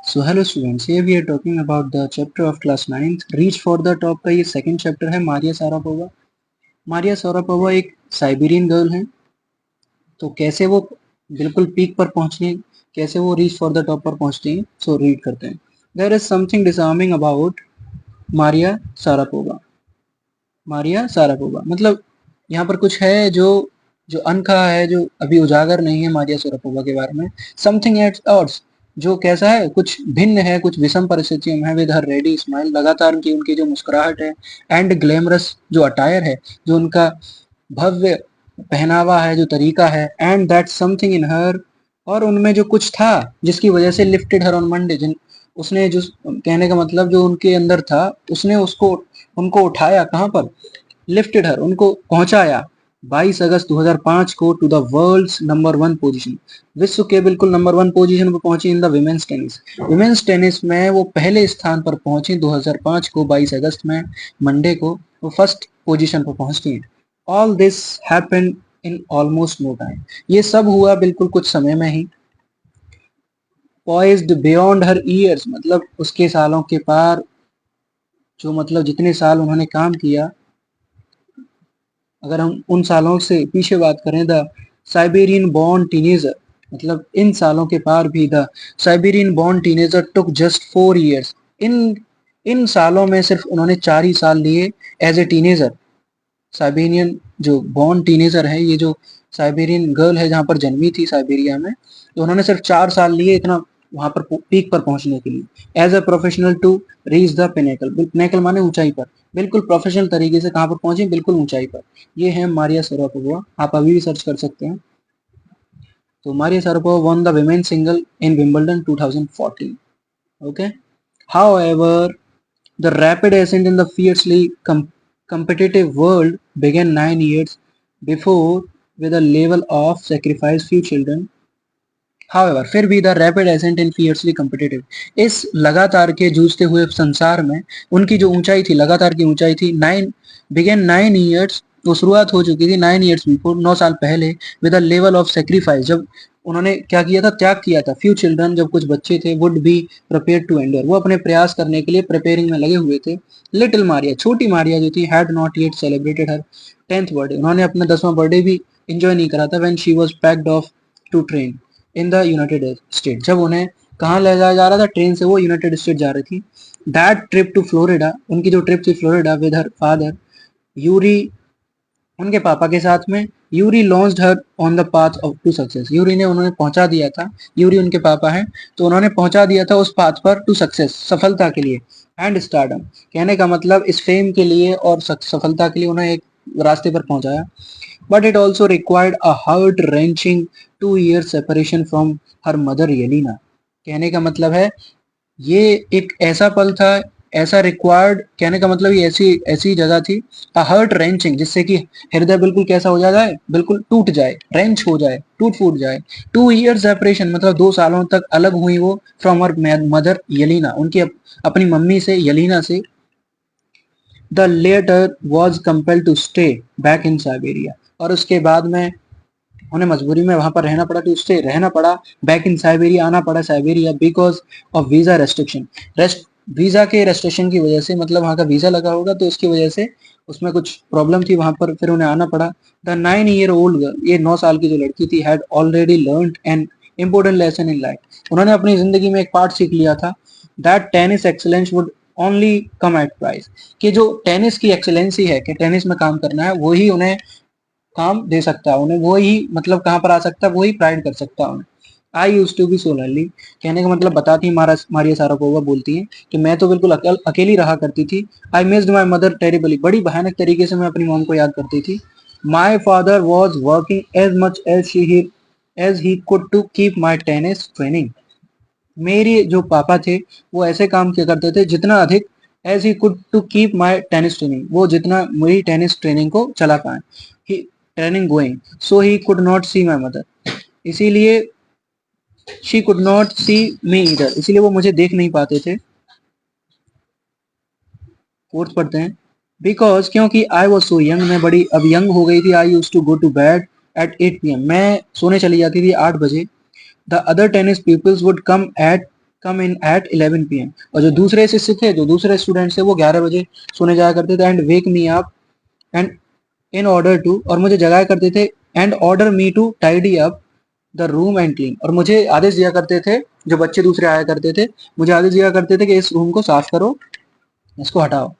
So hello students, here we are talking about the chapter of class 9th reach for the top का ये second chapter है Maria Sharapova. Maria Sharapova एक Siberian girl है। तो कैसे वो बिल्कुल पीक पर पहुंचनी है, कैसे वो रीच फॉर द टॉप पर पहुंचती है, सो रीड करते हैं। There is something disarming about Maria Sharapova. Maria Sharapova मतलब यहाँ पर कुछ है जो जो अनकहा है, जो अभी उजागर नहीं है मारिया सारापोवा के बारे में। समथिंग एट ऑड्स, जो कैसा है, कुछ भिन्न है, कुछ विषम परिस्थितियों में है। विद हर रेडी स्माइल, लगातार की उनकी जो मुस्कुराहट है। एंड ग्लैमरस, जो अटायर है, जो उनका भव्य पहनावा है, जो तरीका है। एंड दैट समथिंग इन हर, और उनमें जो कुछ था जिसकी वजह से लिफ्टेड हर ऑन मंडे, जिन उसने जो कहने का मतलब जो उनके अंदर था, उसने उसको उनको उठाया कहाँ पर, लिफ्टेड हर, उनको पहुंचाया 22 अगस्त 2005 को to the world's number 1 position. विश्व के बिल्कुल नंबर 1 पोजीशन पर पहुंची in the women's tennis. Women's tennis में वो पहले स्थान पर पहुंची 2005 को 22 अगस्त में, मंडे को वो फर्स्ट पोजीशन पर पहुंचती हैं। All this happened in almost no time, ये सब हुआ बिल्कुल कुछ समय में ही। पॉइज्ड बियॉन्ड हर ईयर्स, मतलब उसके सालों के पार, जो मतलब जितने साल उन्होंने काम किया, अगर हम उन सालों से पीछे बात करें, द साइबेरियन बॉर्न टीनेजर, मतलब इन सालों के पार भी the Siberian born teenager took just 4 years। इन इन सालों में सिर्फ उन्होंने 4 ही साल लिए एज ए टीनेजर। साइबेरियन जो बॉर्न टीनेजर है, ये जो साइबेरियन गर्ल है जहाँ पर जन्मी थी साइबेरिया में, तो उन्होंने सिर्फ 4 साल लिए इतना वहां पर पीक पर पहुंचने के लिए। As a professional to reach the pinnacle, pinnacle माने ऊंचाई पर, बिल्कुल प्रोफेशनल तरीके से कहाँ पर पहुंचे, बिल्कुल ऊंचाई पर। ये है मारिया शारापोवा, आप अभी भी सर्च कर सकते हैं। तो Maria Sharapova won the women's single in Wimbledon 2014. Okay. However, the rapid ascent in the fiercely competitive world began 9 years before with a level of sacrifice few children। However, फिर भी the rapid ascent in fiercely competitive, इस लगातार के जूझते हुए संसार में उनकी जो ऊंचाई थी, लगातार की ऊंचाई थी, 9 वो शुरुआत हो चुकी थी 9 years बिफोर, 9 साल पहले। With a level of sacrifice, जब उन्होंने क्या किया था, त्याग किया था। फ्यू चिल्ड्रन, जब कुछ बच्चे थे, would be prepared to endure, वो अपने प्रयास करने के लिए प्रिपेयरिंग में लगे हुए थे। लिटिल मारिया, छोटी मारिया जो थी, had not yet celebrated her 10th birthday, उन्होंने अपना 10वां बर्थडे भी इंजॉय नहीं करा था। When she was packed off to train in the United State, जब उन्हें कहाँ ले जाया जा रहा था, ट्रेन से वो यूनाइटेड स्टेट जा रही थी। दैट ट्रिप टू फ्लोरिडा, उनकी जो ट्रिप थी Florida with her father Yuri, उनके पापा के साथ में। Yuri launched her on the path of to success, Yuri ने उन्होंने पहुंचा दिया था, यूरी उनके पापा हैं, तो उन्होंने पहुंचा दिया था उस पाथ पर टू सक्सेस, सफलता के लिए। एंड स्टारडम, कहने का मतलब इस फेम के लिए और सफलता के लिए उन्हें एक रास्ते पर पहुंचाया। But it also required a heart wrenching 2 year separation from her mother Yelena. कहने का मतलब है ये एक ऐसा पल था, ऐसा रिक्वायर्ड, कहने का मतलब ये ऐसी ऐसी जगह थी, हर्ट रेंचिंग, जिससे कि हृदय बिल्कुल कैसा हो जाए, बिल्कुल टूट जाए, रेंच हो जाए, टूट फूट जाए। 2 year सेपरेशन मतलब 2 सालों तक अलग हुई वो फ्रॉम हर मदर येलिना, उनकी अपनी मम्मी से, येलिना से। The latter was compelled to stay back in Siberia, और उसके बाद में उन्हें मजबूरी में वहां पर रहना पड़ा, टू स्टे, रहना पड़ा, बैक इन साइबेरिया, आना पड़ा Siberia, because of visa restriction. Visa के रेस्ट्रिक्शन की वजह से, मतलब वहां का वीजा लगा होगा तो उसकी वजह से उसमें कुछ प्रॉब्लम थी वहां पर, फिर उन्हें आना पड़ा। द 9 year old गर्ल, ये 9 साल की जो लड़की थी, had already learned an important lesson in life, उन्होंने अपनी जिंदगी में एक पाठ सीख लिया था। That tennis excellence would only come at price, कि जो टेनिस की एक्सलेंसी है, कि टेनिस में काम करना है, वही उन्हें काम दे सकता है, उन्हें वो ही मतलब कहाँ पर आ सकता है, वही प्राइड कर सकता है उन्हें। आई यूज टू बी सो लर्ली, कहने का मतलब बताती मारिया शारापोवा बोलती है कि मैं तो बिल्कुल अकेली रहा करती थी। I missed my mother terribly, बड़ी भयानक तरीके से मैं अपनी मॉम को याद करती थी। My father was working as much as he could to keep my tennis training, मेरे जो पापा थे वो ऐसे काम किया करते थे जितना अधिक, as he could to keep my tennis training, वो जितना मेरी टेनिस ट्रेनिंग को चला पाए, he training going, so he could not see my mother, इसीलिए she could not see me इधर, इसीलिए वो मुझे देख नहीं पाते थे। फोर्थ पढ़ते हैं। बिकॉज, क्योंकि आई वॉज सो यंग, मैं बड़ी अब यंग हो गई थी। I use to go to bed at 8 PM, मैं सोने चली जाती थी 8 बजे। The other tennis peoples would come come in at 11 PM। और जो दूसरे शिष्य थे, जो दूसरे स्टूडेंट थे, वो 11 बजे सोने जाया करते थे। And wake me up and in order to, और मुझे जगाया करते थे, and order me to tidy up the room and clean, और मुझे आदेश दिया करते थे, जो बच्चे दूसरे आया करते थे, मुझे आदेश दिया करते थे कि इस रूम को साफ करो, इसको हटाओ।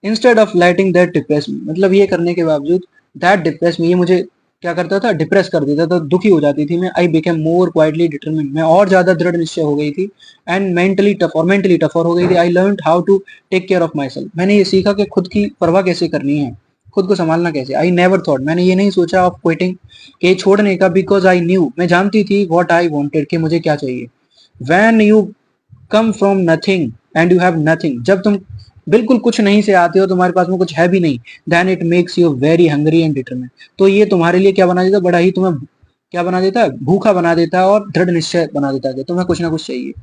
Instead of lighting that depress me, मतलब ये करने के बावजूद, दैट डिप्रेस मी, ये मुझे क्या करता था, डिप्रेस कर देता था, दुखी हो जाती थी मैं। I became more quietly determined, मैं और ज्यादा दृढ़ निश्चय हो गई थी। एंड मेंटली टफर हो गई थी। I learn how to take care of myself, मैंने ये सीखा कि खुद की परवाह कैसे करनी है, खुद को संभालना कैसे। आई नेवर थॉट, मैंने ये नहीं सोचा, ऑफ क्विटिंग, के छोड़ने का, बिकॉज आई न्यू, मैं जानती थी, वॉट आई वॉन्टेड, कि मुझे क्या चाहिए। When you come from nothing and you have nothing, जब तुम बिल्कुल कुछ नहीं से आते हो, तुम्हारे पास में कुछ है भी नहीं, then it makes you very hungry and determined, तो ये तुम्हारे लिए क्या बना देता, बड़ा ही तुम्हें क्या बना देता है, भूखा बना देता है और दृढ़ निश्चय बना देता है कि तुम्हें कुछ ना कुछ चाहिए।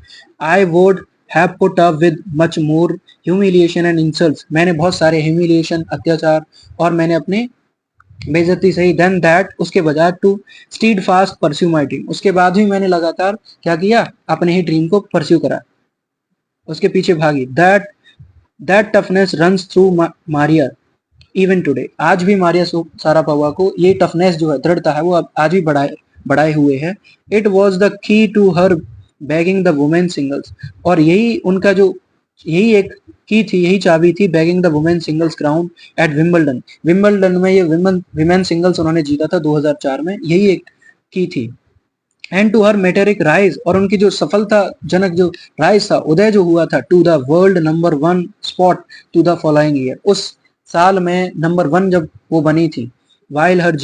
I would have put up with much more humiliation and insults, मैंने बहुत सारे ह्यूमिलिएशन, अत्याचार, और मैंने अपने बेइज्जती सही, देन दैट, उसके बजाय, to steadfast pursue my dream, उसके बाद भी मैंने लगातार क्या किया, अपने ही ड्रीम को परस्यू करा, उसके पीछे भागी। That toughness runs through Maria even today, आज भी मारिया सारापोवा को ये टफनेस जो है, दृढ़ता है, वो आज भी बढ़ाए हुए है। It was the key to her bagging the women singles, और यही उनका जो, यही एक की थी, यही चाबी थी, bagging the women singles ground eight Wimbledon, Wimbledon में ये विमेन सिंगल्स उन्होंने जीता था 2004 में, यही एक की थी। एंड टू हर मेटेरिक राइज, और उनकी जो सफलता जनक जो राइज था, उदय जो हुआ था, to the world number 1 spot to the following year, उस साल में नंबर 1 जब वो बनी थी। While her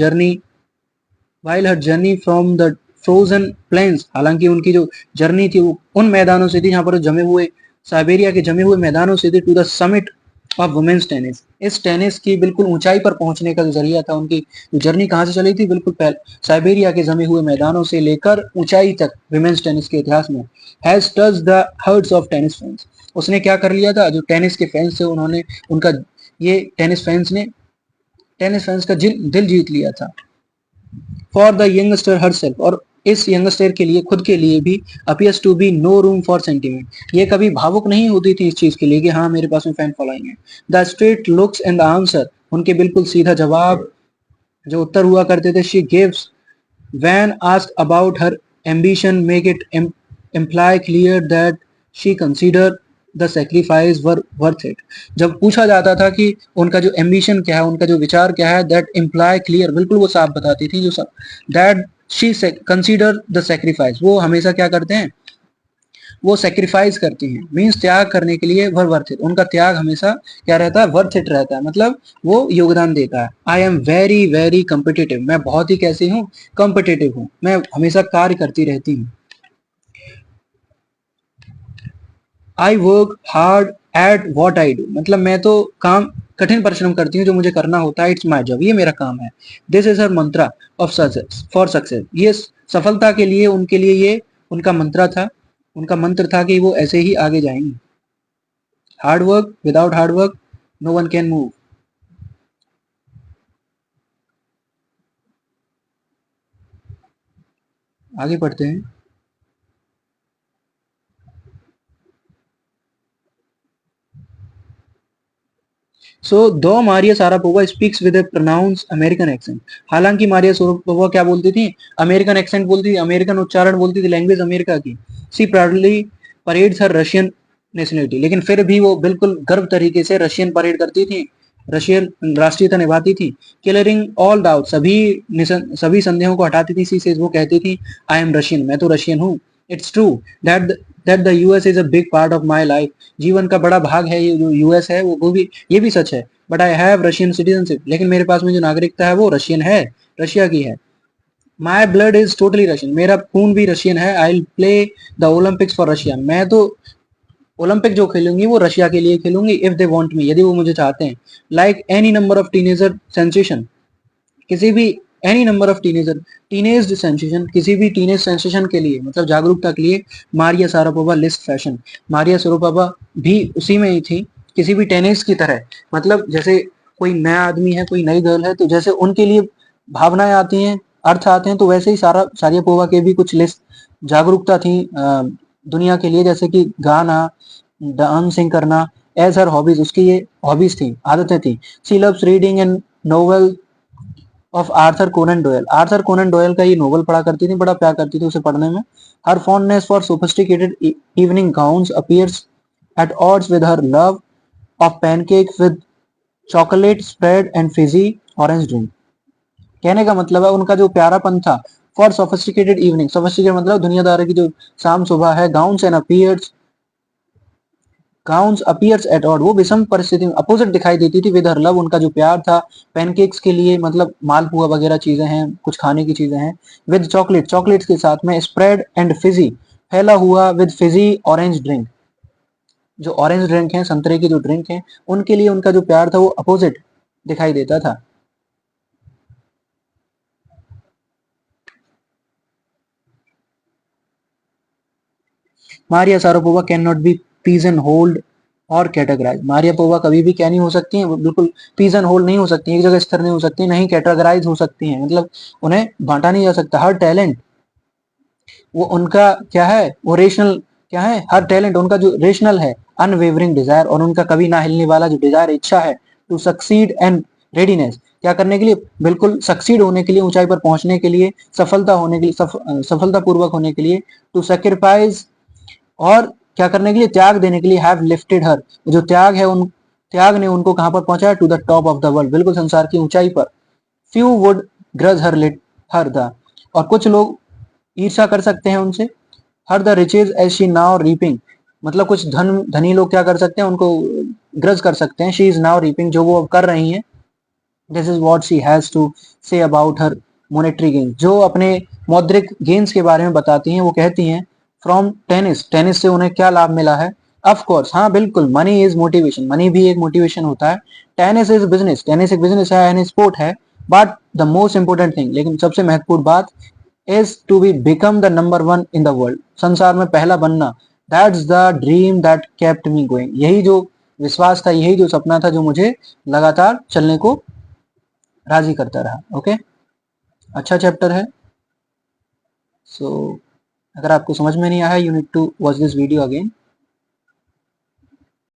journey from the frozen plains, हालांकि उनकी जो जर्नी थी वो उन मैदानों से थी जहां पर जमे हुए, साइबेरिया के जमे हुए मैदानों से थी, to the summit of women's tennis, इस टेनिस की बिल्कुल ऊंचाई पर पहुंचने का जो जरिया था, उनकी जो जर्नी कहां से चली थी, बिल्कुल साइबेरिया के जमे हुए मैदानों से लेकर ऊंचाई तक विमेन्स टेनिस के इतिहास में। Has touch the hearts of tennis fans, उसने क्या कर लिया था, जो टेनिस के फैंस थे, उन्होंने उनका, ये टेनिस फैंस का दिल जीत लिया था। फॉर द यंगस्टर हरसेल्फ, और इस यंगस्टर के लिए, खुद के लिए भी, appears to be no room for sentiment, ये कभी भावुक नहीं होती थी इस चीज के लिए कि हाँ मेरे पास में फैन फॉलोइंग है। The straight looks and the answer, उनके बिल्कुल सीधा जवाब, जो उत्तर हुआ करते थे, she gives when asked about her ambition make it imply clear that she consider the sacrifice were worth it, जब पूछा जाता था कि उनका जो एम्बिशन क्या है, उनका जो विचार क्या है, दैट इम्प्लाई क्लियर, बिल्कुल वो साफ बताती थी, जो सब, that she consider the sacrifice, वो हमेशा क्या करते हैं, वो सेक्रीफाइस करती हैं, मीन्स त्याग करने के लिए, वर्थ इट, उनका त्याग हमेशा क्या रहता है, वर्थ इट रहता है, मतलब वो योगदान देता है। I am very very competitive, मैं बहुत ही कैसी हूँ, कम्पिटिटिव हूँ, मैं हमेशा कार्य करती रहती हूँ। I work hard at what I do, मतलब मैं तो कठिन परिश्रम करती हूँ जो मुझे करना होता है, इट्स माई जॉब, ये मेरा काम है। This is her Mantra of success, for success, ये सफलता के लिए, उनके लिए ये उनका मंत्रा था, उनका मंत्र था कि वो ऐसे ही आगे जाएंगे। Hard work, without hard work no one can move. आगे पढ़ते हैं। So though Maria Sharapova speaks with a pronounce American accent, हालांकि मारिया सारापोवा क्या बोलती थी, अमेरिकन एक्सेंट बोलती थी, अमेरिकन उच्चारण बोलती थी, लैंग्वेज अमेरिका की। सी प्राउडली परेड्स हर रशियन नेशनलिटी, लेकिन फिर भी वो बिल्कुल गर्व तरीके से रशियन परेड करती थी, रशियन राष्ट्रीयता निभाती थी। क्लियरिंग ऑल डाउट, सभी संदेहों को हटाती थी। सी सेज, वो कहती थी, आई एम रशियन, मैं तो रशियन हूँ। It's true that that the US is a big part of my life, जीवन का बड़ा भाग है ये जो यूएस है, वो भी, ये भी सच है। But I have Russian citizenship, लेकिन मेरे पास में जो नागरिकता है वो रशियन है, रशिया की है। My blood is totally Russian, मेरा खून भी रशियन है। I will play the Olympics for Russia, मैं तो ओलंपिक जो खेलूंगी वो रशिया के लिए खेलूंगी, इफ दे वांट मी, यदि वो मुझे चाहते हैं। Like any number of teenager sensation, किसी भी, any number of teenage sensation, किसी भी टीनेज सेंसेशन के लिए, मतलब जागरूकता के लिए, Maria Sharapova list fashion, Maria Sharapova भी उसी में ही थी, किसी भी टेनिस की तरह, मतलब जैसे कोई नया आदमी है, कोई नई गर्ल है, तो जैसे उनके लिए भावनाएं आती हैं, अर्थ आते हैं, तो वैसे ही सारापोवा के भी कुछ लिस्ट जागरूकता थी, दुनिया के लिए, जैसे कि गाना, डांसिंग करना, एज हर हॉबीज, उसकी ये हॉबीज थी, आदतें थी। She loves reading and novel of Arthur Conan dial. Arthur Conan dial का ये नोवेल पढ़ा करती थी, बड़ा प्यार करती थी उसे पढ़ने में। Her fondness for sophisticated evening gowns appears at odds with her love of pancake with chocolate spread and fizzy orange drink. कहने का मतलब है उनका जो प्यारापन था फॉर सोफिस्टिकेटेड इवनिंग, सोफिस्टिकेटेड मतलब दुनियादारी की जो शाम सुबह है, gowns and appears eight odd, वो विषम परिस्थिति में अपोजिट दिखाई देती थी विद हर लव, उनका जो प्यार था पैनकेक्स के लिए, मतलब मालपुआ वगैरह चीजें हैं, कुछ खाने की चीजें हैं, विद चॉकलेट, चॉकलेट्स के साथ में, स्प्रेड एंड फिजी, फैला हुआ, विद फिजी ऑरेंज ड्रिंक, जो ऑरेंज ड्रिंक है, संतरे की जो ड्रिंक है, उनके लिए उनका जो प्यार था वो अपोजिट दिखाई देता था। Maria Sharapova can not be pigeon hold और कैटेगराइज। मारिया पोवा कभी भी क्या नहीं हो सकती हैं, बिल्कुल पिजन होल्ड नहीं हो सकती, एक जगह स्थिर नहीं हो सकती, नहीं कैटेगराइज हो सकती हैं, मतलब उन्हें बांटा नहीं जा सकता। हर टैलेंट, वो उनका क्या है, वो रेशनल क्या है, हर टैलेंट उनका जो रेशनल है, अनवेवरिंग डिजायर, और उनका कभी ना हिलने वाला जो डिजायर, इच्छा है, टू सक्सीड एंड रेडीनेस, क्या करने के लिए, बिल्कुल सक्सीड होने के लिए, ऊंचाई पर पहुंचने के लिए, सफलता होने के लिए, सफलता पूर्वक होने के लिए, टू सेक्रीफाइस, और क्या करने के लिए, त्याग देने के लिए, हैव लिफ्टेड हर, जो त्याग है, उन त्याग ने उनको कहां पर पहुंचाया, to the top of the world, बिल्कुल संसार की ऊंचाई पर। Few would grudge her lit her the, और कुछ लोग ईर्षा कर सकते हैं उनसे, her the riches as she now reaping, मतलब कुछ धनी लोग क्या कर सकते हैं, उनको ग्रज कर सकते हैं, शी इज नाउ रीपिंग, जो वो कर रही हैं। This is what she has to say about her monetary gain, जो अपने मौद्रिक गेन्स के बारे में बताती हैं, वो कहती हैं फ्रॉम टेनिस, टेनिस से उन्हें क्या लाभ मिला है। ऑफ कोर्स, हाँ बिल्कुल, मनी इज मोटिवेशन, मनी भी एक मोटिवेशन होता है। टेनिस इज बिजनेस, टेनिस एक बिजनेस है एंड स्पोर्ट है, but the most important thing, लेकिन सबसे महत्वपूर्ण बात, is to be become the number one in the world, संसार में पहला बनना। That's the dream that kept me going, यही जो विश्वास था, यही जो सपना था, जो मुझे लगातार चलने को राजी करता रहा। ओके, अच्छा चैप्टर है। सो अगर आपको समझ में नहीं आया, you need to watch this video again.